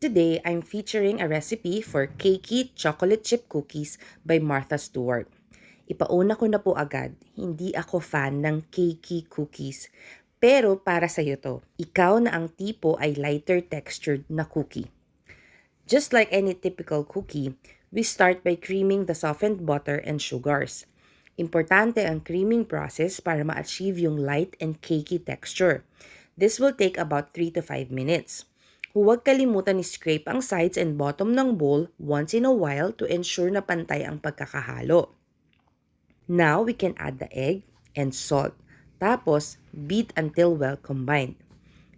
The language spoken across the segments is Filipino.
Today, I'm featuring a recipe for cakey chocolate chip cookies by Martha Stewart. Ipauna ko na po agad, hindi ako fan ng cakey cookies. Pero para sa'yo to, ikaw na ang tipo ay lighter textured na cookie. Just like any typical cookie, we start by creaming the softened butter and sugars. Importante ang creaming process para ma-achieve yung light and cakey texture. This will take about 3 to 5 minutes. Huwag kalimutan i-scrape ang sides and bottom ng bowl once in a while to ensure na pantay ang pagkakahalo. Now, we can add the egg and salt. Tapos, beat until well combined.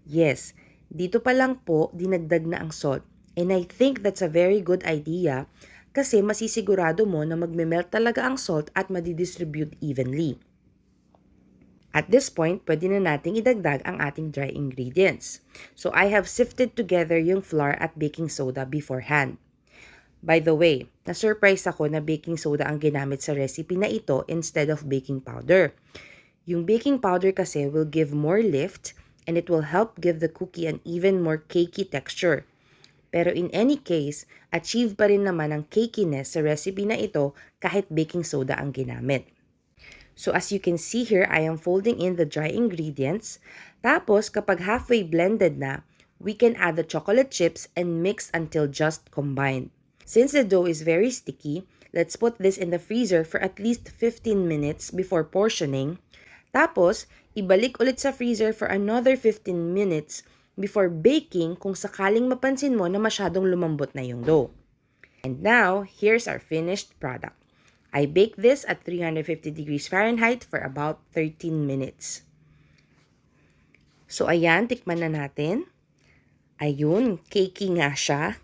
Yes, dito pa lang po dinagdag na ang salt. And I think that's a very good idea kasi masisigurado mo na magme-melt talaga ang salt at madidistribute evenly. At this point, pwede na nating idagdag ang ating dry ingredients. So I have sifted together yung flour at baking soda beforehand. By the way, na-surprise ako na baking soda ang ginamit sa recipe na ito instead of baking powder. Yung baking powder kasi will give more lift and it will help give the cookie an even more cakey texture. Pero in any case, achieve pa rin naman ang cakiness sa recipe na ito kahit baking soda ang ginamit. So as you can see here, I am folding in the dry ingredients. Tapos kapag halfway blended na, we can add the chocolate chips and mix until just combined. Since the dough is very sticky, let's put this in the freezer for at least 15 minutes before portioning. Tapos, ibalik ulit sa freezer for another 15 minutes before baking kung sakaling mapansin mo na masyadong lumambot na yung dough. And now, here's our finished product. I baked this at 350 degrees Fahrenheit for about 13 minutes. So ayan, tikman na natin. Ayun, cakey nga siya.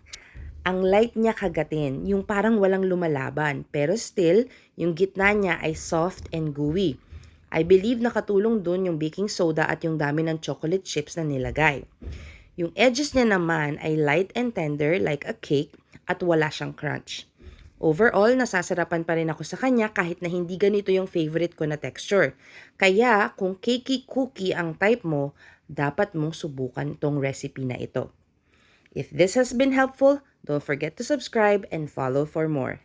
Ang light niya kagatin, yung parang walang lumalaban. Pero still, yung gitna niya ay soft and gooey. I believe nakatulong dun yung baking soda at yung dami ng chocolate chips na nilagay. Yung edges niya naman ay light and tender like a cake at wala siyang crunch. Overall, nasasarapan pa rin ako sa kanya kahit na hindi ganito yung favorite ko na texture. Kaya, kung cakey cookie ang type mo, dapat mong subukan tong recipe na ito. If this has been helpful, don't forget to subscribe and follow for more.